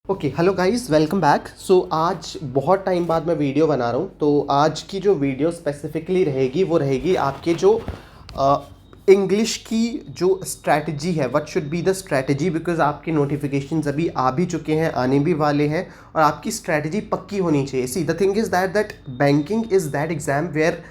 Okay, hello guys, welcome back. So आज बहुत time बाद मैं वीडियो बना रहा हूँ। तो आज की जो वीडियो स्पेसिफिकली रहेगी वो रहेगी आपके जो इंग्लिश की जो स्ट्रैटेजी है, what should be the strategy, because आपके नोटिफिकेशंस अभी आ भी चुके हैं, आने भी वाले हैं और आपकी स्ट्रैटेजी पक्की होनी चाहिए। See the thing is that banking is that exam where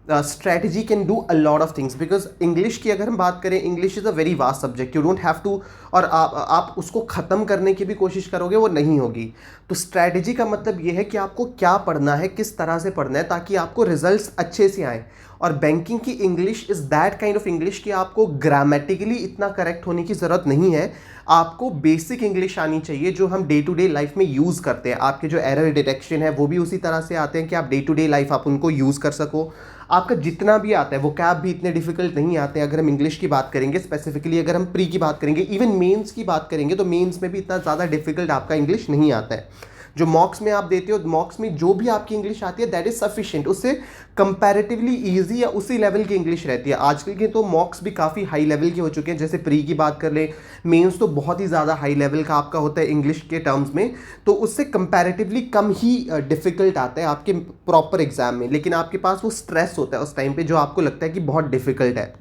strategy can do a lot of things. Because English की अगर हम बात करें, English is a very vast subject, you don't have to, और आप उसको ख़त्म करने की भी कोशिश करोगे वो नहीं होगी। तो स्ट्रैटेजी का मतलब ये है कि आपको क्या पढ़ना है, किस तरह से पढ़ना है ताकि आपको रिजल्ट्स अच्छे से आए। और बैंकिंग की English is that kind of English कि आपको ग्रामेटिकली इतना करेक्ट होने की ज़रूरत नहीं है। आपको बेसिक इंग्लिश आनी चाहिए जो हम डे टू डे लाइफ में यूज़ करते हैं। आपके जो एरर डिटेक्शन है वो भी उसी तरह से आते हैं कि आप डे टू डे लाइफ आप उनको यूज़ कर सको। आपका जितना भी आता है वो कैब भी इतने डिफिकल्ट नहीं आते हैं अगर हम इंग्लिश की बात करेंगे। स्पेसिफिकली अगर हम प्री की बात करेंगे, इवन मेंस की बात करेंगे, तो मेंस में भी इतना ज़्यादा डिफिकल्ट आपका इंग्लिश नहीं आता है। जो मॉक्स में आप देते हो, मॉक्स में जो भी आपकी इंग्लिश आती है दैट इज सफिशिएंट, उससे कंपैरेटिवली इजी या उसी लेवल की इंग्लिश रहती है। आजकल के तो मॉक्स भी काफ़ी हाई लेवल के हो चुके हैं। जैसे प्री की बात कर ले, मेंस तो बहुत ही ज़्यादा हाई लेवल का आपका होता है इंग्लिश के टर्म्स में, तो उससे कंपैरेटिवली कम ही डिफिकल्ट आता है आपके प्रॉपर एग्जाम में। लेकिन आपके पास वो स्ट्रेस होता है उस टाइम पे जो आपको लगता है कि बहुत डिफिकल्ट है।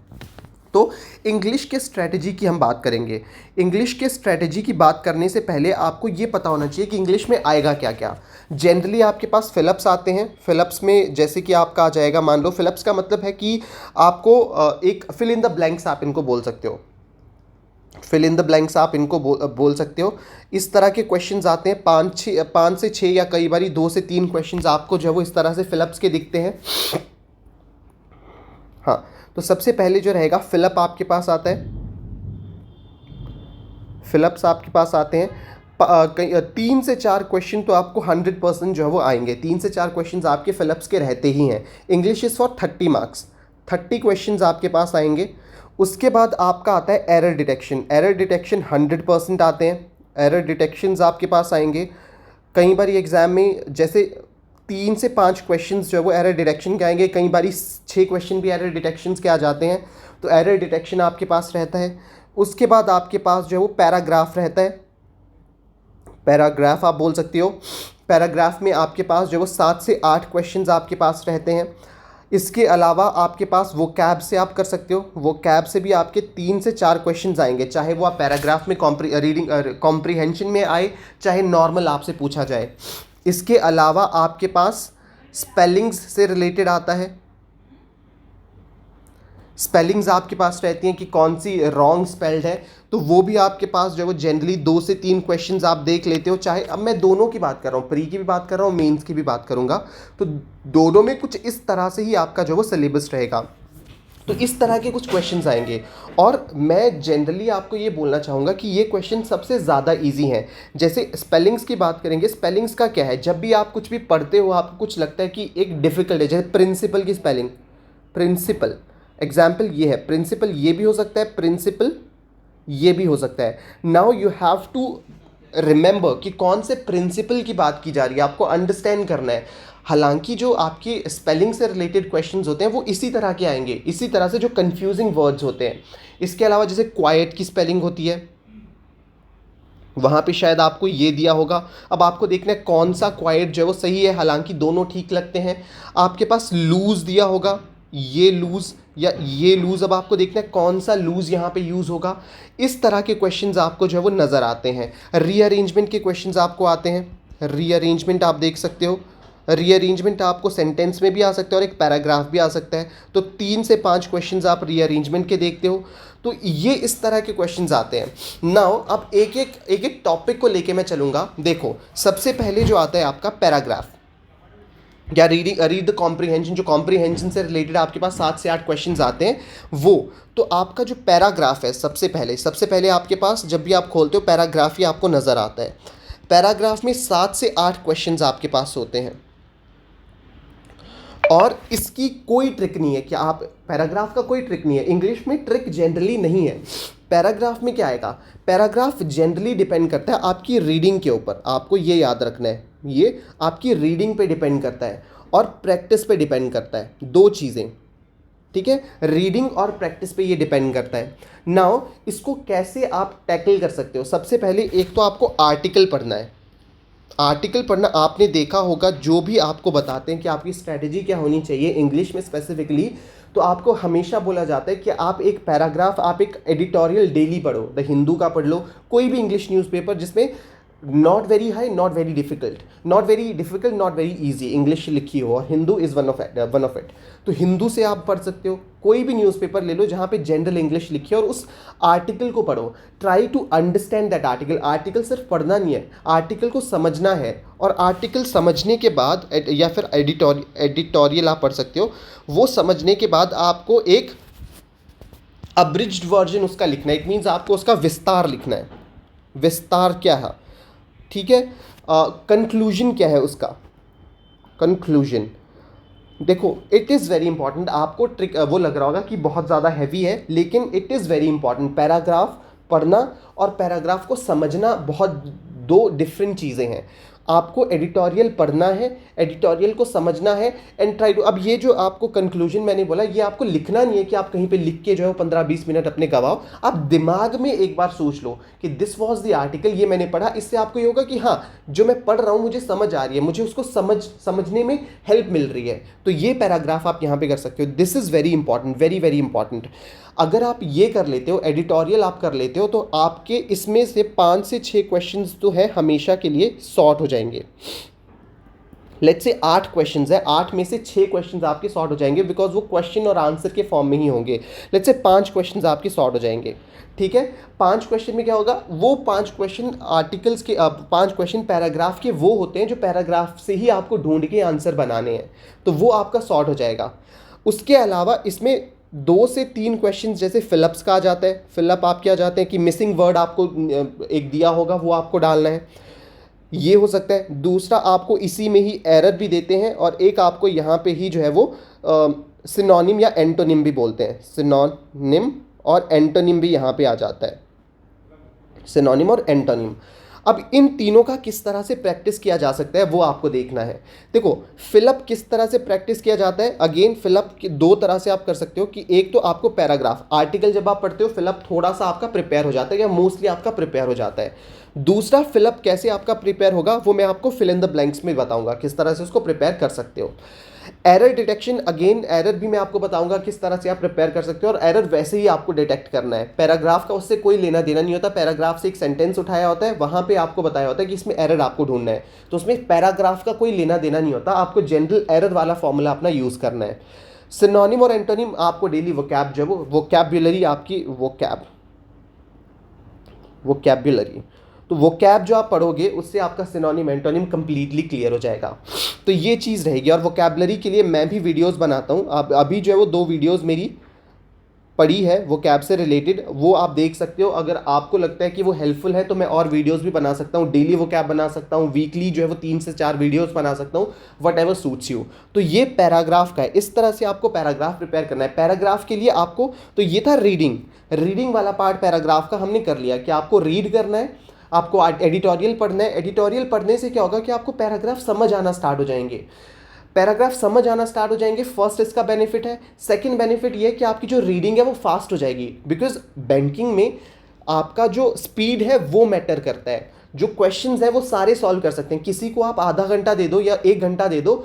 तो इंग्लिश के स्ट्रेटजी की हम बात करेंगे। इंग्लिश के स्ट्रेटजी की बात करने से पहले आपको ये पता होना चाहिए कि इंग्लिश में आएगा क्या क्या। जनरली आपके पास फिलअप्स आते हैं। फिलअप्स में जैसे कि आपका आ जाएगा, मान लो फिलअप्स का मतलब है कि आपको एक फिल इन द ब्लैंक्स आप इनको बोल सकते हो। फिल इन द ब्लैंक्स आप इनको बोल सकते हो। इस तरह के क्वेश्चंस आते हैं, पाँच से छः या कई बारी 2 से 3 क्वेश्चंस आपको जो है वो इस तरह से फिलअप्स के दिखते हैं। हाँ, तो सबसे पहले जो रहेगा फिलअप आपके पास आता है। फिलअप्स आपके पास आते हैं 3 से 4 क्वेश्चन तो आपको 100% जो है वो आएंगे। 3 से 4 क्वेश्चन आपके फिलअप्स के रहते ही हैं। English is for 30 marks, 30 question आपके पास आएंगे। उसके बाद आपका आता है एरर डिटेक्शन। एरर डिटेक्शन 100% आते हैं। एरर डिटेक्शंस आपके पास आएंगे। कई बार एग्ज़ाम में जैसे 3 से 5 क्वेश्चन जो है वो एरर डिटेक्शन के आएंगे, कई बार 6 क्वेश्चन भी एरर डिटेक्शंस के आ जाते हैं। तो एरर डिटेक्शन आपके पास रहता है। उसके बाद आपके पास जो है वो पैराग्राफ रहता है। पैराग्राफ आप बोल सकते हो। पैराग्राफ में आपके पास जो है वो 7 से 8 क्वेश्चंस आपके पास रहते हैं। इसके अलावा आपके पास वो कैब से आप कर सकते हो। वो कैब से भी आपके 3 से 4 क्वेश्चंस आएंगे, चाहे वो आप पैराग्राफ में रीडिंग कॉम्प्रीहेंशन में आए, चाहे नॉर्मल आपसे पूछा जाए। इसके अलावा आपके पास स्पेलिंग्स से रिलेटेड आता है। स्पेलिंग्स आपके पास रहती हैं कि कौन सी रॉन्ग स्पेल्ड है, तो वो भी आपके पास जो है वो जनरली 2 से 3 क्वेश्चंस आप देख लेते हो। चाहे अब मैं दोनों की बात कर रहा हूँ, प्री की भी बात कर रहा हूँ, मेंस की भी बात करूँगा, तो दोनों में कुछ इस तरह से ही आपका जो है वो सिलेबस रहेगा। तो इस तरह के कुछ क्वेश्चंस आएंगे। और मैं जनरली आपको ये बोलना चाहूँगा कि ये क्वेश्चन सबसे ज़्यादा इजी हैं। जैसे स्पेलिंग्स की बात करेंगे, स्पेलिंग्स का क्या है, जब भी आप कुछ भी पढ़ते हो आपको कुछ लगता है कि एक डिफ़िकल्ट है, जैसे प्रिंसिपल की स्पेलिंग, प्रिंसिपल, एग्जाम्पल ये है, प्रिंसिपल ये भी हो सकता है, प्रिंसिपल ये भी हो सकता है। Now you have to remember कि कौन से प्रिंसिपल की बात की जा रही है, आपको अंडरस्टैंड करना है। हालांकि जो आपके स्पेलिंग से रिलेटेड क्वेश्चंस होते हैं वो इसी तरह के आएंगे, इसी तरह से जो कंफ्यूजिंग वर्ड्स होते हैं। इसके अलावा जैसे क्वाइट की स्पेलिंग होती है, वहाँ पे शायद आपको ये दिया होगा। अब आपको देखना है कौन सा क्वाइट जो है वो सही है, हालांकि दोनों ठीक लगते हैं। आपके पास लूज़ दिया होगा, ये लूज़ या ये लूज़, अब आपको देखना है कौन सा लूज़ यहाँ पे यूज़ होगा। इस तरह के क्वेश्चंस आपको जो है वो नज़र आते हैं। रीअरेंजमेंट के क्वेश्चंस आपको आते हैं। रीअरेंजमेंट आप देख सकते हो। रीअरेंजमेंट आपको सेंटेंस में भी आ सकता है और एक पैराग्राफ भी आ सकता है। तो 3 से 5 क्वेश्चंस आप रीअरेंजमेंट के देखते हो। तो ये इस तरह के क्वेश्चंस आते हैं। नाउ अब एक टॉपिक को लेके मैं चलूँगा। देखो, सबसे पहले जो आता है आपका पैराग्राफ या रीड द कॉम्प्रीहेंशन, जो कॉम्प्रीहेंशन से रिलेटेड आपके पास 7 से 8 क्वेश्चंस आते हैं वो। तो आपका जो पैराग्राफ है, सबसे पहले आपके पास जब भी आप खोलते हो पैराग्राफ ही आपको नज़र आता है। पैराग्राफ में 7 से 8 क्वेश्चंस आपके पास होते हैं और इसकी कोई ट्रिक नहीं है कि आप, पैराग्राफ का कोई ट्रिक नहीं है। इंग्लिश में ट्रिक जनरली नहीं है। पैराग्राफ में क्या आएगा, पैराग्राफ जनरली डिपेंड करता है आपकी रीडिंग के ऊपर। आपको ये याद रखना है, ये आपकी रीडिंग पे डिपेंड करता है और प्रैक्टिस पे डिपेंड करता है, 2 चीज़ें। ठीक है, रीडिंग और प्रैक्टिस पे ये डिपेंड करता है। नाउ इसको कैसे आप टैकल कर सकते हो, सबसे पहले एक तो आपको आर्टिकल पढ़ना है। आर्टिकल पढ़ना आपने देखा होगा, जो भी आपको बताते हैं कि आपकी स्ट्रैटेजी क्या होनी चाहिए इंग्लिश में स्पेसिफिकली, तो आपको हमेशा बोला जाता है कि आप एक पैराग्राफ, आप एक एडिटोरियल डेली पढ़ो, द हिंदू का पढ़ लो, कोई भी इंग्लिश न्यूज़पेपर जिसमें not very high, not very difficult, not very easy English लिखी हो, और Hindu is one of it. तो हिंदू से आप पढ़ सकते हो, कोई भी न्यूज़पेपर ले लो जहाँ पे जनरल इंग्लिश लिखी है, और उस आर्टिकल को पढ़ो। Try to understand that article. Article सिर्फ पढ़ना नहीं है, आर्टिकल को समझना है, और आर्टिकल समझने के बाद या फिर एडिटोरियल आप पढ़ सकते हो, वो समझने के बाद आपको एक अब्रिज्ड वर्जन उसका लिखना है। इट मीन्स आपको उसका विस्तार लिखना है। विस्तार क्या है, ठीक है। कंक्लूजन क्या है उसका, कंक्लूजन देखो, इट इज़ वेरी इंपॉर्टेंट। आपको ट्रिक वो लग रहा होगा कि बहुत ज़्यादा हैवी है, लेकिन it is very important. Paragraph पढ़ना और पैराग्राफ को समझना बहुत दो डिफरेंट चीज़ें हैं। आपको एडिटोरियल पढ़ना है, एडिटोरियल को समझना है, एंड ट्राई टू। अब ये जो आपको कंक्लूजन मैंने बोला, ये आपको लिखना नहीं है कि आप कहीं पे लिख के जो है 15-20 मिनट अपने गवाओ। आप दिमाग में एक बार सोच लो कि दिस वाज द आर्टिकल, ये मैंने पढ़ा। इससे आपको ये होगा कि हाँ, जो मैं पढ़ रहा हूँ मुझे समझ आ रही है, मुझे उसको समझने में हेल्प मिल रही है। तो ये पैराग्राफ आप यहाँ पे कर सकते हो। This is very important, very very important. अगर आप ये कर लेते हो, एडिटोरियल आप कर लेते हो, तो आपके इसमें से 5 से 6 क्वेश्चंस तो है हमेशा के लिए सॉर्ट हो जाएंगे। लेट्स से 8 क्वेश्चंस है, 8 में से 6 क्वेश्चंस आपके सॉर्ट हो जाएंगे, बिकॉज वो क्वेश्चन और आंसर के फॉर्म में ही होंगे। लेट्स से 5 क्वेश्चंस आपके सॉर्ट हो जाएंगे, ठीक है। 5 क्वेश्चन में क्या होगा, वो 5 क्वेश्चन आर्टिकल्स के, 5 क्वेश्चन पैराग्राफ के वो होते हैं जो पैराग्राफ से ही आपको ढूंढ के आंसर बनाने हैं, तो वो आपका सॉर्ट हो जाएगा। उसके अलावा इसमें 2 से 3 क्वेश्चन जैसे फिलअप्स का आ जाता है। फिलअप आप क्या जाते हैं कि मिसिंग वर्ड आपको एक दिया होगा, वो आपको डालना है, ये हो सकता है। दूसरा, आपको इसी में ही एरर भी देते हैं, और एक आपको यहाँ पे ही जो है वो सिनोनिम या एंटोनिम भी बोलते हैं। सिनोनिम और एंटोनिम भी यहाँ पे आ जाता है, सिनोनिम और एंटोनिम। अब इन तीनों का किस तरह से प्रैक्टिस किया जा सकता है वो आपको देखना है। देखो, फिलअप किस तरह से प्रैक्टिस किया जाता है। अगेन फिलअप की 2 तरह से आप कर सकते हो कि एक तो आपको पैराग्राफ, आर्टिकल जब आप पढ़ते हो फिलअप थोड़ा सा आपका प्रिपेयर हो जाता है, या मोस्टली आपका प्रिपेयर हो जाता है। दूसरा, फिलअप कैसे आपका प्रिपेयर होगा वो मैं आपको फिल इन द ब्लैंक्स में बताऊंगा, किस तरह से उसको प्रिपेयर कर सकते हो। एरर डिटेक्शन, अगेन एरर भी मैं आपको बताऊंगा किस तरह से आप प्रिपेयर कर सकते हो, और एरर वैसे ही आपको डिटेक्ट करना है। पैराग्राफ का उससे कोई लेना देना नहीं होता। पैराग्राफ से एक सेंटेंस उठाया होता है, वहां पे आपको बताया होता है कि इसमें एरर आपको ढूंढना है, तो उसमें पैराग्राफ का कोई लेना देना नहीं होता। आपको जनरल एरर वाला फॉर्मूला अपना यूज करना है। सिनोनिम और एंटोनिम आपको डेली वोकैब, जो वोकैबुलरी आपकी वोकैबुलरी, तो वोकैब जो आप पढ़ोगे उससे आपका सिनोनिम एंटोनिम कंप्लीटली क्लियर हो जाएगा। तो ये चीज़ रहेगी। और वोकैबुलरी के लिए मैं भी वीडियोस बनाता हूँ। आप अभी जो है वो 2 वीडियोस मेरी पड़ी है वोकैब से रिलेटेड, वो आप देख सकते हो। अगर आपको लगता है कि वो हेल्पफुल है तो मैं और वीडियोस भी बना सकता हूँ, डेली वोकैब बना सकता हूँ, वीकली जो है वो 3 से 4 वीडियोस बना सकता हूँ, वट एवर सूट्स यू। तो ये पैराग्राफ का है, इस तरह से आपको पैराग्राफ प्रिपेयर करना है। पैराग्राफ के लिए आपको, तो ये था रीडिंग वाला पार्ट पैराग्राफ का हमने कर लिया कि आपको रीड करना है, आपको एडिटोरियल पढ़ना है। एडिटोरियल पढ़ने से क्या होगा कि आपको पैराग्राफ समझ आना स्टार्ट हो जाएंगे। पैराग्राफ समझ आना स्टार्ट हो जाएंगे, फर्स्ट इसका बेनिफिट है। सेकंड बेनिफिट ये है कि आपकी जो रीडिंग है वो फास्ट हो जाएगी, बिकॉज बैंकिंग में आपका जो स्पीड है वो मैटर करता है। जो क्वेश्चंस हैं वो सारे सॉल्व कर सकते हैं। किसी को आप आधा घंटा दे दो या 1 घंटा दे दो,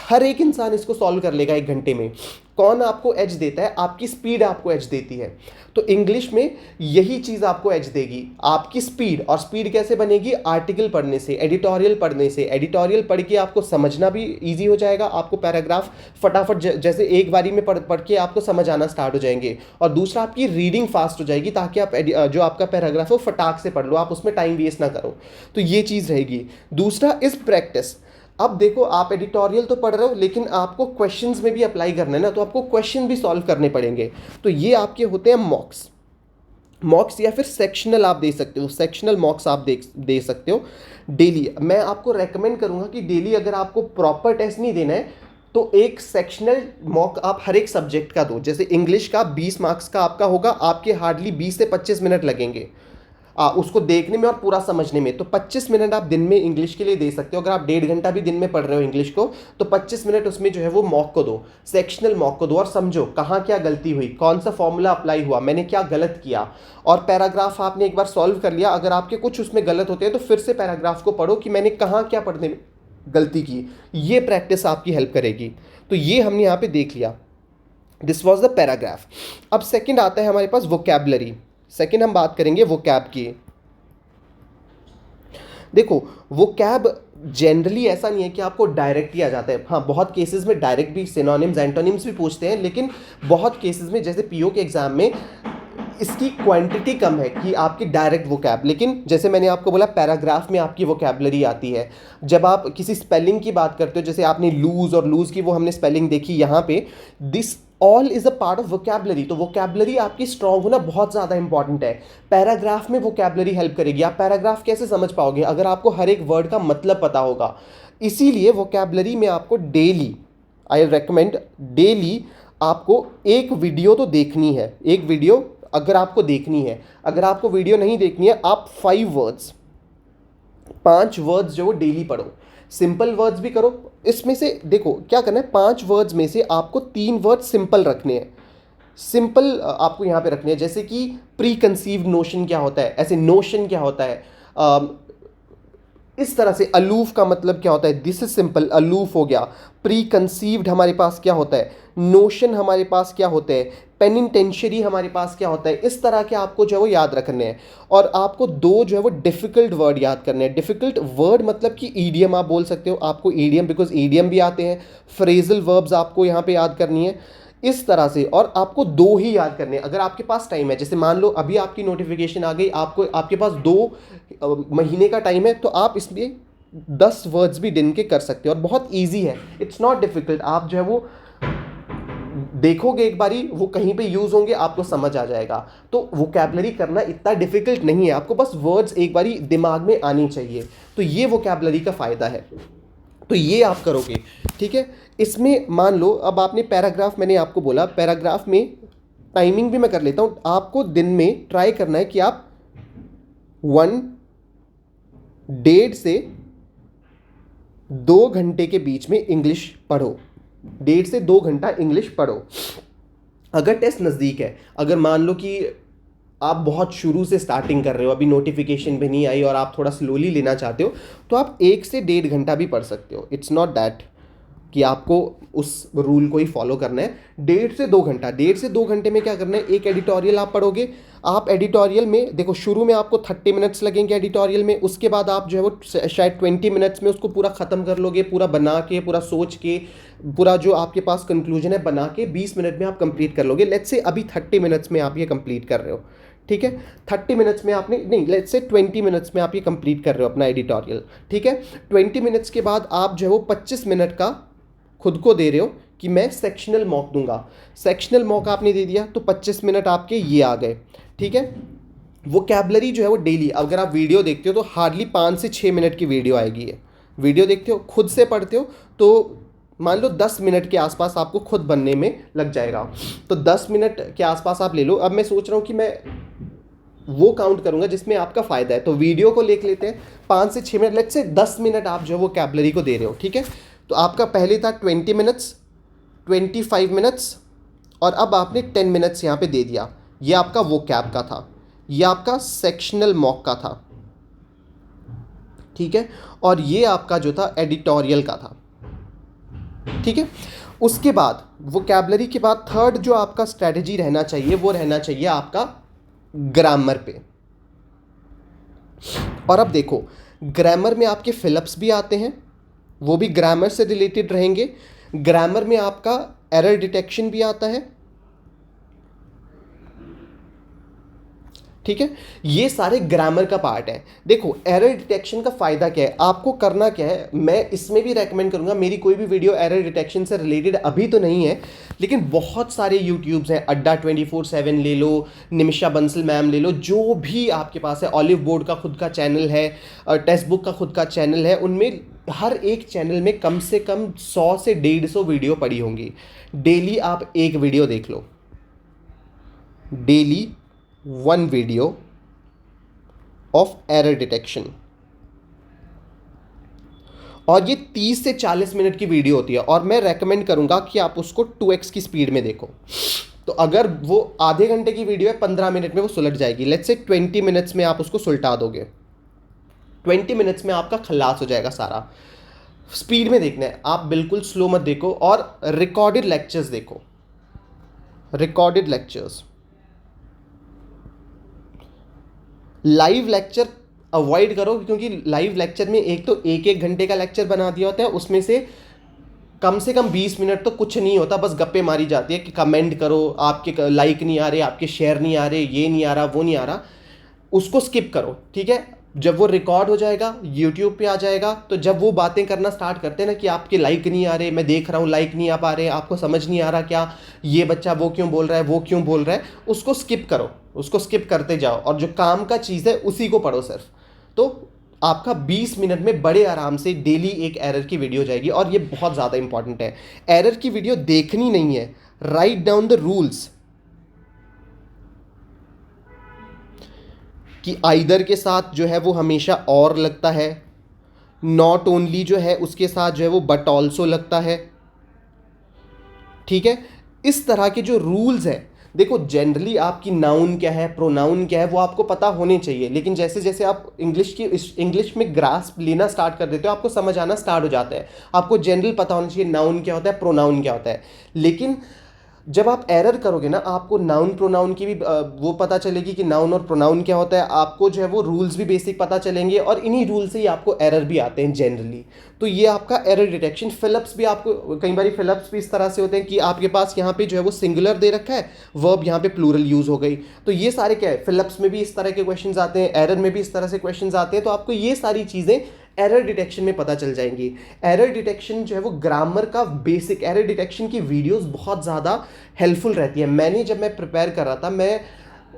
हर एक इंसान इसको सॉल्व कर लेगा 1 घंटे में। कौन आपको एज देता है, आपकी स्पीड आपको एज देती है। तो इंग्लिश में यही चीज़ आपको एज देगी, आपकी स्पीड। और स्पीड कैसे बनेगी, आर्टिकल पढ़ने से, एडिटोरियल पढ़ने से। एडिटोरियल पढ़ के आपको समझना भी ईजी हो जाएगा, आपको पैराग्राफ फटाफट जैसे एक बारी में पढ़ के आपको समझ आना स्टार्ट हो जाएंगे। और दूसरा, आपकी रीडिंग फास्ट हो जाएगी, ताकि आप जो आपका पैराग्राफ है वो फटाक से पढ़ लो, आप उसमें टाइम वेस्ट ना करो। तो ये चीज़ रहेगी। दूसरा इज प्रैक्टिस। अब देखो, आप एडिटोरियल तो पढ़ रहे हो, लेकिन आपको क्वेश्चंस में भी अप्लाई करना है ना, तो आपको क्वेश्चन भी सॉल्व करने पड़ेंगे। तो ये आपके होते हैं मॉक्स या फिर सेक्शनल आप दे सकते हो। सेक्शनल मॉक्स आप दे सकते हो डेली। मैं आपको रेकमेंड करूंगा कि डेली अगर आपको प्रॉपर टेस्ट नहीं देना है तो एक सेक्शनल मॉक आप हर एक सब्जेक्ट का दो। जैसे इंग्लिश का 20 मार्क्स का आपका होगा, आपके हार्डली 20 से 25 मिनट लगेंगे। उसको देखने में और पूरा समझने में। तो 25 मिनट आप दिन में इंग्लिश के लिए दे सकते हो। अगर आप 1.5 घंटा भी दिन में पढ़ रहे हो इंग्लिश को, तो 25 मिनट उसमें जो है वो मॉक को दो, सेक्शनल मॉक को दो, और समझो कहाँ क्या गलती हुई, कौन सा फॉर्मूला अप्लाई हुआ, मैंने क्या गलत किया। और पैराग्राफ आपने एक बार सॉल्व कर लिया, अगर आपके कुछ उसमें गलत होते हैं तो फिर से पैराग्राफ को पढ़ो कि मैंने कहाँ क्या पढ़ने में गलती की। ये प्रैक्टिस आपकी हेल्प करेगी। तो ये हमने यहाँ पे देख लिया, दिस वॉज द पैराग्राफ। अब सेकंड आता है हमारे पास वोकैबुलरी। सेकंड हम बात करेंगे वोकैब की। देखो वोकैब जनरली ऐसा नहीं है कि आपको डायरेक्ट ही आ जाता है। हाँ, बहुत केसेस में डायरेक्ट भी सिनोनिम्स एंटोनिम्स भी पूछते हैं, लेकिन बहुत केसेस में जैसे पीओ के एग्जाम में इसकी क्वांटिटी कम है कि आपकी डायरेक्ट वोकैब। लेकिन जैसे मैंने आपको बोला पैराग्राफ में आपकी वोकैबुलरी आती है। जब आप किसी स्पेलिंग की बात करते हो, जैसे आपने लूज और लूज की वो हमने स्पेलिंग देखी यहाँ पे, this all is a part of vocabulary. तो वोकैबुलरी आपकी स्ट्रांग होना बहुत ज़्यादा इंपॉर्टेंट है। पैराग्राफ में वोकैबुलरी हेल्प करेगी। आप पैराग्राफ कैसे समझ पाओगे? अगर आपको हर एक वर्ड का मतलब पता होगा। इसीलिए वोकैबुलरी में आपको डेली, आई रेकमेंड डेली आपको एक वीडियो तो देखनी है। एक वीडियो अगर आपको देखनी है, अगर आपको वीडियो नहीं देखनी है, आप 5 वर्ड्स जो वो डेली पढ़ो। सिंपल वर्ड्स भी करो। इसमें से देखो क्या करना है, 5 वर्ड्स में से आपको 3 वर्ड सिंपल रखने हैं। सिंपल आपको यहाँ पे रखने हैं, जैसे कि प्री कंसीव्ड नोशन क्या होता है, ऐसे नोशन क्या होता है, इस तरह से अलूफ का मतलब क्या होता है, दिस इज सिंपल, अलूफ हो गया। प्री कंसीव्ड हमारे पास क्या होता है, नोशन हमारे पास क्या होते हैं, पेनिटेंशियरी हमारे पास क्या होता है। इस तरह के आपको जो है वो याद रखने हैं। और आपको 2 जो है वो डिफिकल्ट वर्ड याद करने हैं। डिफिकल्ट वर्ड मतलब कि ईडियम आप बोल सकते हो, आपको ईडियम, बिकॉज ईडियम भी आते हैं। फ्रेजल वर्ब्स आपको यहाँ पे याद करनी है इस तरह से। और आपको 2 ही याद करने हैं अगर आपके पास टाइम है। जैसे मान लो अभी आपकी नोटिफिकेशन आ गई, आपके पास 2 महीने का टाइम है, तो आप इसमें 10 वर्ड्स भी दिन के कर सकते हो। और बहुत ईजी है, इट्स नॉट डिफिकल्ट। आप जो है वो देखोगे एक बारी, वो कहीं पे यूज होंगे, आपको समझ आ जाएगा। तो वोकैबुलरी करना इतना डिफिकल्ट नहीं है, आपको बस वर्ड्स एक बारी दिमाग में आनी चाहिए। तो ये वोकैबुलरी का फ़ायदा है। तो ये आप करोगे, ठीक है। इसमें मान लो अब आपने पैराग्राफ, मैंने आपको बोला पैराग्राफ में टाइमिंग भी मैं कर लेता हूँ। आपको दिन में ट्राई करना है कि आप 1.5 से 2 घंटे के बीच में इंग्लिश पढ़ो। 1.5 से 2 घंटा इंग्लिश पढ़ो। अगर टेस्ट नज़दीक है, अगर मान लो कि आप बहुत शुरू से स्टार्टिंग कर रहे हो, अभी नोटिफिकेशन भी नहीं आई और आप थोड़ा स्लोली लेना चाहते हो, तो आप 1 से 1.5 घंटा भी पढ़ सकते हो। इट्स नॉट दैट कि आपको उस रूल को ही फॉलो करना है। 1.5 से 2 घंटा, 1.5 से 2 घंटे में क्या करना है, एक एडिटोरियल आप पढ़ोगे। आप एडिटोरियल में देखो, शुरू में आपको 30 मिनट्स लगेंगे एडिटोरियल में, उसके बाद आप जो है वो शायद 20 मिनट्स में उसको पूरा ख़त्म कर लोगे, पूरा बना के, पूरा सोच के, पूरा जो आपके पास कंक्लूजन है बना के 20 मिनट में आप कंप्लीट कर लोगे। लेट्स से अभी 30 मिनट्स में आप ये कंप्लीट कर रहे हो, ठीक है। 30 मिनट्स में आपने नहीं, लेट्स से 20 मिनट्स में आप ये कंप्लीट कर रहे हो अपना एडिटोरियल, ठीक है। 20 मिनट्स के बाद आप जो है वो 25 मिनट का खुद को दे रहे हो कि मैं सेक्शनल मॉक दूंगा। सेक्शनल मॉक आपने दे दिया तो 25 मिनट आपके ये आ गए, ठीक है। वोकैबुलरी जो है वो डेली, अगर आप वीडियो देखते हो तो हार्डली 5 से 6 मिनट की वीडियो आएगी। ये वीडियो देखते हो, खुद से पढ़ते हो, तो मान लो 10 मिनट के आसपास आपको खुद बनने में लग जाएगा। तो 10 मिनट के आसपास आप ले लो। अब मैं सोच रहा हूँ कि मैं वो काउंट करूँगा जिसमें आपका फ़ायदा है। तो वीडियो को लेके लेते हैं 5 से 6 मिनट, लेट्स से 10 मिनट आप जो है वोकैबुलरी को दे रहे हो, ठीक है। तो आपका पहले था 20 मिनट्स, 25 मिनट्स, और अब आपने 10 मिनट्स यहाँ पे दे दिया। ये आपका वोकैब का था, ये आपका सेक्शनल मॉक का था, ठीक है। और ये आपका जो था एडिटोरियल का था, ठीक है। उसके बाद वोकैबुलरी के बाद थर्ड जो आपका स्ट्रैटेजी रहना चाहिए वो रहना चाहिए आपका ग्रामर पे। और अब देखो, ग्रामर में आपके फिलअप्स भी आते हैं, वो भी ग्रामर से रिलेटेड रहेंगे। ग्रामर में आपका एरर डिटेक्शन भी आता है, ठीक है। ये सारे ग्रामर का पार्ट है। देखो एरर डिटेक्शन का फ़ायदा क्या है, आपको करना क्या है, मैं इसमें भी रेकमेंड करूंगा, मेरी कोई भी वीडियो एरर डिटेक्शन से रिलेटेड अभी तो नहीं है, लेकिन बहुत सारे यूट्यूब्स हैं। अड्डा 24/7 ले लो, निमिषा बंसल मैम ले लो, जो भी आपके पास है, ऑलिव बोर्ड का खुद का चैनल है, टेक्स्ट बुक का खुद का चैनल है, उनमें हर एक चैनल में कम से कम 100 से 150 वीडियो पड़ी होंगी। डेली आप एक वीडियो देख लो, daily 1 video, of error detection. और ये 30 से 40 मिनट की वीडियो होती है और मैं रेकमेंड करूंगा कि आप उसको 2x की स्पीड में देखो। तो अगर वो आधे घंटे की वीडियो है, 15 मिनट में वो सुलट जाएगी। लेट्स से 20 मिनट्स में आप उसको सुलटा दोगे, 20 मिनट्स में आपका खल्लास हो जाएगा सारा। स्पीड में देखना है, आप बिल्कुल स्लो मत देखो। और रिकॉर्डेड लेक्चर्स देखो, recorded lectures. Live lecture avoid करो, क्योंकि लाइव लेक्चर में एक तो एक घंटे का लेक्चर बना दिया होता है, उसमें से कम 20 मिनट तो कुछ नहीं होता, बस गप्पे मारी जाती है कि कमेंट करो, आपके लाइक नहीं आ रहे, आपके शेयर नहीं आ रहे, ये नहीं आ रहा, वो नहीं आ रहा। उसको स्किप करो, ठीक है। जब वो रिकॉर्ड हो जाएगा, यूट्यूब पे आ जाएगा, तो जब वो बातें करना स्टार्ट करते हैं ना कि आपके लाइक नहीं आ रहे, मैं देख रहा हूँ लाइक नहीं आ पा रहे, आपको समझ नहीं आ रहा क्या ये बच्चा वो क्यों बोल रहा है, वो क्यों बोल रहा है, उसको स्किप करो, उसको स्किप करते जाओ और जो काम का चीज़ है उसी को पढ़ो सिर्फ। तो आपका 20 मिनट में बड़े आराम से डेली एक एरर की वीडियो जाएगी। और ये बहुत ज़्यादा इंपॉर्टेंट है, एरर की वीडियो देखनी नहीं है, राइट डाउन द रूल्स। कि आइदर के साथ जो है वो हमेशा और लगता है, नॉट ओनली जो है उसके साथ जो है वो बट ऑल्सो लगता है, ठीक है। इस तरह के जो रूल्स हैं, देखो जनरली आपकी नाउन क्या है, प्रोनाउन क्या है, वो आपको पता होने चाहिए। लेकिन जैसे जैसे आप इंग्लिश में ग्रास्प लेना स्टार्ट कर देते हो, आपको समझ आना स्टार्ट हो जाता है। आपको जनरल पता होना चाहिए नाउन क्या होता है, प्रोनाउन क्या होता है। लेकिन जब आप एरर करोगे ना, आपको नाउन प्रोनाउन की भी वो पता चलेगी कि नाउन और प्रोनाउन क्या होता है, आपको जो है वो रूल्स भी बेसिक पता चलेंगे, और इन्हीं रूल से ही आपको एरर भी आते हैं जनरली। तो ये आपका एरर डिटेक्शन। फिलअप्स भी आपको कई बार फिलअप्स भी इस तरह से होते हैं कि आपके पास यहाँ पे जो है वो सिंगुलर दे रखा है, वर्ब यहाँ पे प्लूरल यूज हो गई। तो ये सारे क्या है, फिलअप्स में भी इस तरह के क्वेश्चन आते हैं, एरर में भी इस तरह से क्वेश्चन आते हैं। तो आपको ये सारी चीज़ें एरर डिटेक्शन में पता चल जाएंगी। एरर डिटेक्शन जो है वो ग्रामर का बेसिक, एरर डिटेक्शन की वीडियोस बहुत ज़्यादा हेल्पफुल रहती है। जब मैं प्रिपेयर कर रहा था,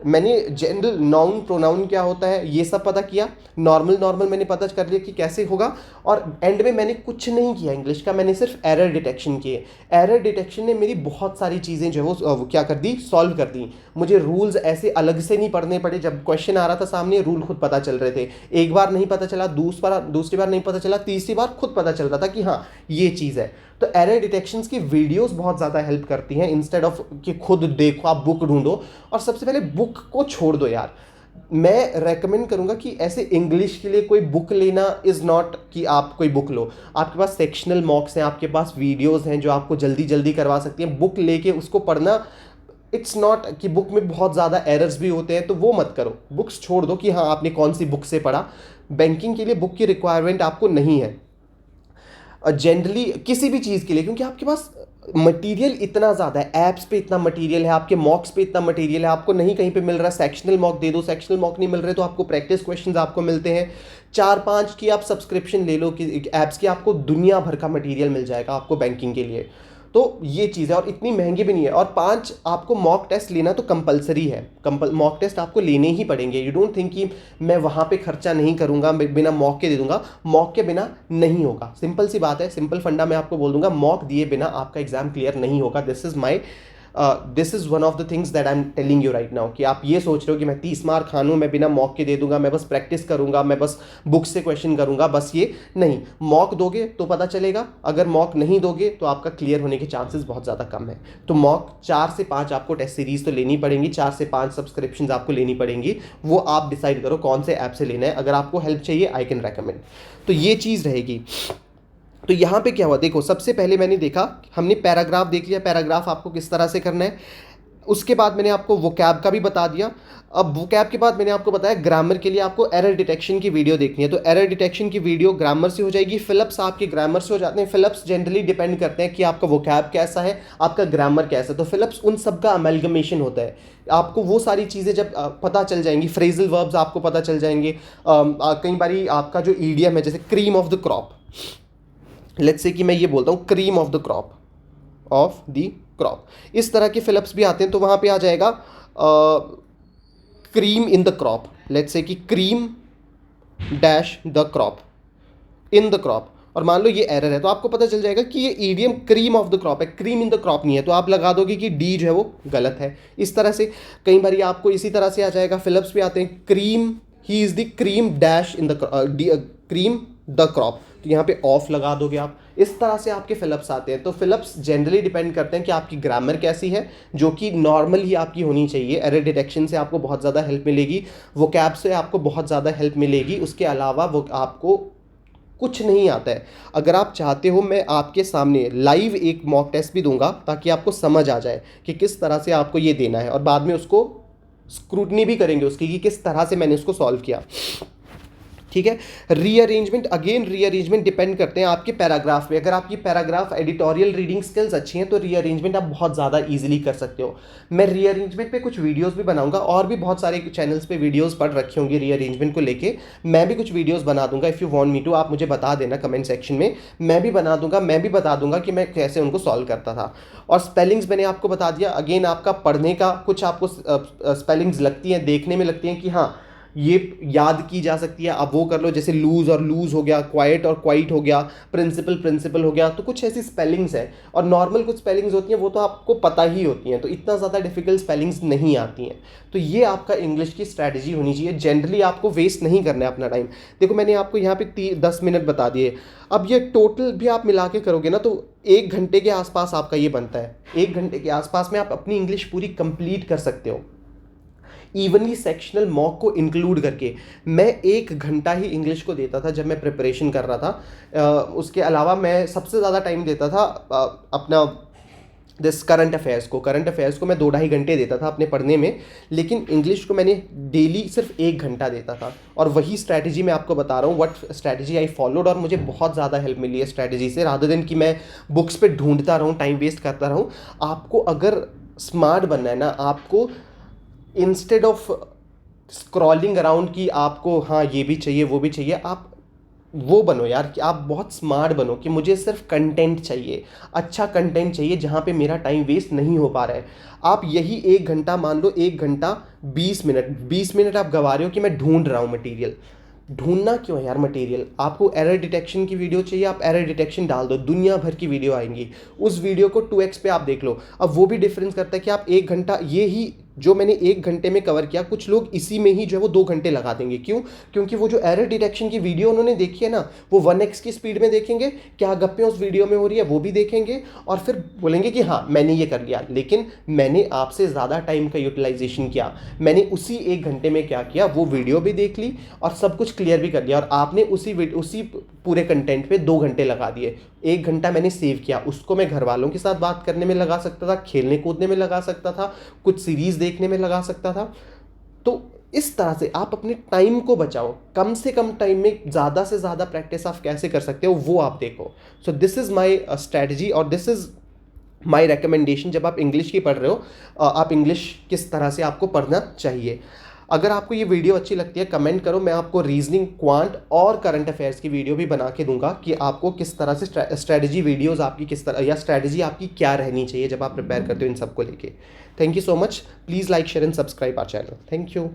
मैंने जनरल नाउन प्रोनाउन क्या होता है ये सब पता किया, नॉर्मल मैंने पता कर लिया कि कैसे होगा, और एंड में मैंने कुछ नहीं किया इंग्लिश का, मैंने सिर्फ एरर डिटेक्शन किए। एरर डिटेक्शन ने मेरी बहुत सारी चीज़ें जो है वो क्या कर दी, सॉल्व कर दी। मुझे रूल्स ऐसे अलग से नहीं पढ़ने पड़े, जब क्वेश्चन आ रहा था सामने रूल खुद पता चल रहे थे। एक बार नहीं पता चला, दूसरी बार नहीं पता चला, तीसरी बार खुद पता चल रहा था कि हाँ ये चीज़ है। तो एरर डिटेक्शंस की वीडियोस बहुत ज़्यादा हेल्प करती हैं, इंस्टेड ऑफ कि खुद देखो, आप बुक ढूंढो। और सबसे पहले बुक को छोड़ दो यार, मैं रेकमेंड करूंगा कि ऐसे इंग्लिश के लिए कोई बुक लेना इज़ नॉट कि आप कोई बुक लो। आपके पास सेक्शनल मॉक्स हैं, आपके पास वीडियोस हैं जो आपको जल्दी जल्दी करवा सकती हैं। बुक लेके उसको पढ़ना, इट्स नॉट कि बुक में बहुत ज़्यादा एरर्स भी होते हैं, तो वो मत करो। बुक्स छोड़ दो कि हाँ आपने कौन सी बुक से पढ़ा। बैंकिंग के लिए बुक की रिक्वायरमेंट आपको नहीं है जनरली किसी भी चीज़ के लिए, क्योंकि आपके पास मटेरियल इतना ज़्यादा है, ऐप्स पे इतना मटेरियल है, आपके मॉक्स पे इतना मटेरियल है, आपको नहीं कहीं पे मिल रहा। सेक्शनल मॉक दे दो, सेक्शनल मॉक नहीं मिल रहे तो आपको प्रैक्टिस क्वेश्चंस आपको मिलते हैं। 4-5 की आप सब्सक्रिप्शन ले लो कि ऐप्स की, आपको दुनिया भर का मटेरियल मिल जाएगा आपको बैंकिंग के लिए। तो ये चीज़ है, और इतनी महंगी भी नहीं है। और 5 आपको मॉक टेस्ट लेना तो कंपलसरी है, मॉक टेस्ट आपको लेने ही पड़ेंगे। यू डोंट थिंक कि मैं वहाँ पे खर्चा नहीं करूँगा, बिना मॉक के दे दूंगा। मॉक के बिना नहीं होगा, सिंपल सी बात है, सिंपल फंडा मैं आपको बोल दूंगा, मॉक दिए बिना आपका एग्जाम क्लियर नहीं होगा। This is one of the things that I am telling you right now. कि आप ये सोच रहे हो कि मैं 30 मार्क खानूँ, मैं बिना मॉक के दे दूंगा, मैं बस प्रैक्टिस करूंगा, मैं बस बुक से क्वेश्चन करूंगा, बस ये नहीं। मॉक दोगे तो पता चलेगा, अगर मॉक नहीं दोगे तो आपका क्लियर होने के चांसेस बहुत ज़्यादा कम है। तो मॉक 4 से 5 आपको टेस्ट सीरीज तो लेनी पड़ेंगी, 4 से 5 सब्सक्रिप्शन आपको लेनी पड़ेंगी। वो आप डिसाइड करो कौन से ऐप से लेना है। अगर आपको हेल्प चाहिए, आई कैन रेकमेंड। तो ये चीज़ रहेगी। तो यहाँ पे क्या हुआ, देखो सबसे पहले मैंने देखा, हमने पैराग्राफ देख लिया, पैराग्राफ आपको किस तरह से करना है। उसके बाद मैंने आपको वोकैब का भी बता दिया। अब वोकैब के बाद मैंने आपको बताया ग्रामर के लिए आपको एरर डिटेक्शन की वीडियो देखनी है। तो एरर डिटेक्शन की वीडियो ग्रामर से हो जाएगी, फिलअप्स आपके ग्रामर से हो जाते हैं। फिलअप्स जनरली डिपेंड करते हैं कि आपका वोकैब कैसा है, आपका ग्रामर कैसा है। तो फिलअप्स उन सब का अमेलगमेशन होता है। आपको वो सारी चीज़ें जब पता चल जाएंगी, फ्रेजल वर्ब्स आपको पता चल जाएंगे। कई बारी आपका जो ईडियम है, जैसे cream of the crop, let's say कि मैं ये बोलता हूँ क्रीम ऑफ द क्रॉप, इस तरह के फिलअप्स भी आते हैं। तो वहाँ पे आ जाएगा cream in the crop, let's say कि cream dash the crop, in the crop, और मान लो ये एरर है, तो आपको पता चल जाएगा कि ये idiom cream of the crop है, क्रीम इन द क्रॉप नहीं है। तो आप लगा दोगे कि डी जो है वो गलत है। इस तरह से कई बार आपको इसी तरह से आ जाएगा। फिलअप्स भी आते हैं, cream he is the cream dash in the cream the crop, तो यहाँ पे ऑफ लगा दोगे आप। इस तरह से आपके फिलअप्स आते हैं। तो फिलअप्स जनरली डिपेंड करते हैं कि आपकी ग्रामर कैसी है, जो कि नॉर्मल ही आपकी होनी चाहिए। एरर डिटेक्शन से आपको बहुत ज़्यादा हेल्प मिलेगी, वोकैब से आपको बहुत ज़्यादा हेल्प मिलेगी। उसके अलावा वो आपको कुछ नहीं आता है। अगर आप चाहते हो मैं आपके सामने लाइव एक मॉक टेस्ट भी दूंगा ताकि आपको समझ आ जाए कि किस तरह से आपको ये देना है, और बाद में उसको स्क्रूटनी भी करेंगे उसकी कि किस तरह से मैंने उसको सॉल्व किया। ठीक है। रीअरेंजमेंट, अगेन रीअरेंजमेंट डिपेंड करते हैं आपके पैराग्राफ में। अगर आपकी पैराग्राफ एडिटोरियल रीडिंग स्किल्स अच्छी हैं तो रीअरेंजमेंट आप बहुत ज़्यादा इजीली कर सकते हो। मैं रीअरेंजमेंट पे कुछ वीडियोस भी बनाऊंगा, और भी बहुत सारे चैनल्स पे वीडियोस पढ़ रखी होंगी रीअरेंजमेंट को लेके। मैं भी कुछ वीडियोस बना दूंगा, if you want me to, आप मुझे बता देना कमेंट सेक्शन में, मैं भी बना दूंगा। मैं भी बता दूंगा कि मैं कैसे उनको सॉल्व करता था। और स्पेलिंग्स मैंने आपको बता दिया। अगेन आपका पढ़ने का कुछ आपको स्पेलिंग्स लगती हैं, देखने में लगती हैं कि हाँ ये याद की जा सकती है, आप वो कर लो। जैसे लूज और लूज हो गया, क्वाइट और क्वाइट हो गया, प्रिंसिपल प्रिंसिपल हो गया। तो कुछ ऐसी स्पेलिंग्स हैं, और नॉर्मल कुछ स्पेलिंग्स होती हैं वो तो आपको पता ही होती हैं, तो इतना ज़्यादा डिफिकल्ट स्पेलिंग्स नहीं आती हैं। तो ये आपका इंग्लिश की स्ट्रैटेजी होनी चाहिए। जनरली आपको वेस्ट नहीं करना है अपना टाइम। देखो मैंने आपको यहाँ पे 10 मिनट बता दिए। अब ये टोटल भी आप मिला के करोगे ना तो 1 घंटे के आसपास आपका ये बनता है। 1 घंटे के आसपास में आप अपनी इंग्लिश पूरी कंप्लीट कर सकते हो, इवनली सेक्शनल मॉक को इंक्लूड करके। मैं 1 घंटा ही इंग्लिश को देता था जब मैं प्रिपरेशन कर रहा था। उसके अलावा मैं सबसे ज़्यादा टाइम देता था अपना करंट अफेयर्स को मैं 2-2.5 घंटे देता था अपने पढ़ने में। लेकिन इंग्लिश को मैंने डेली सिर्फ 1 घंटा देता था, और वही स्ट्रैटेजी मैं आपको बता रहा हूँ, व्हाट स्ट्रैटेजी आई फॉलोड। और मुझे बहुत ज़्यादा हेल्प मिली है स्ट्रैटेजी से, रादर देन कि मैं बुक्स पे ढूंढता रहूँ, टाइम वेस्ट करता रहूँ। आपको अगर स्मार्ट बनना है ना, आपको इंस्टेड ऑफ स्क्रॉलिंग अराउंड कि आपको हाँ ये भी चाहिए वो भी चाहिए, आप वो बनो यार कि आप बहुत स्मार्ट बनो कि मुझे सिर्फ कंटेंट चाहिए, अच्छा कंटेंट चाहिए जहाँ पे मेरा टाइम वेस्ट नहीं हो पा रहा है। आप यही 1 घंटा मान लो, 1 घंटा 20 मिनट आप गवा रहे हो कि मैं ढूंढ रहा हूँ मटेरियल। ढूंढना क्यों है यार मटेरियल? आपको एरर डिटेक्शन की वीडियो चाहिए, आप एरर डिटेक्शन डाल दो, दुनिया भर की वीडियो आएंगी। उस वीडियो को 2x पे आप देख लो। अब वो भी डिफरेंस करता है कि आप 1 घंटा, ये ही जो मैंने 1 घंटे में कवर किया, कुछ लोग इसी में ही जो है वो 2 घंटे लगा देंगे। क्यों? क्योंकि वो जो एरर डिटेक्शन की वीडियो उन्होंने देखी है ना, वो 1x की स्पीड में देखेंगे, क्या गप्पे उस वीडियो में हो रही है वो भी देखेंगे, और फिर बोलेंगे कि हाँ मैंने ये कर लिया। लेकिन मैंने आपसे ज़्यादा टाइम का यूटिलाइजेशन किया, मैंने उसी 1 घंटे में क्या किया, वो वीडियो भी देख ली और सब कुछ क्लियर भी कर लिया, और आपने उसी पूरे कंटेंट पे 2 घंटे लगा दिए। 1 घंटा मैंने सेव किया, उसको मैं घर वालों के साथ बात करने में लगा सकता था, खेलने कूदने में लगा सकता था, कुछ सीरीज़ देखने में लगा सकता था। तो इस तरह से आप अपने टाइम को बचाओ। कम से कम टाइम में ज़्यादा से ज़्यादा प्रैक्टिस आप कैसे कर सकते हो वो आप देखो। So this is my strategy, और दिस इज़ माई रिकमेंडेशन। जब आप इंग्लिश की पढ़ रहे हो, आप इंग्लिश किस तरह से आपको पढ़ना चाहिए। अगर आपको ये वीडियो अच्छी लगती है कमेंट करो, मैं आपको रीजनिंग, क्वांट और करंट अफेयर्स की वीडियो भी बना के दूंगा कि आपको किस तरह से स्ट्रैटेजी वीडियोस आपकी किस तरह, या स्ट्रैटेजी आपकी क्या रहनी चाहिए जब आप प्रिपेयर करते हो इन सब को लेके। Thank you so much. Please like, share and subscribe our channel. Thank you.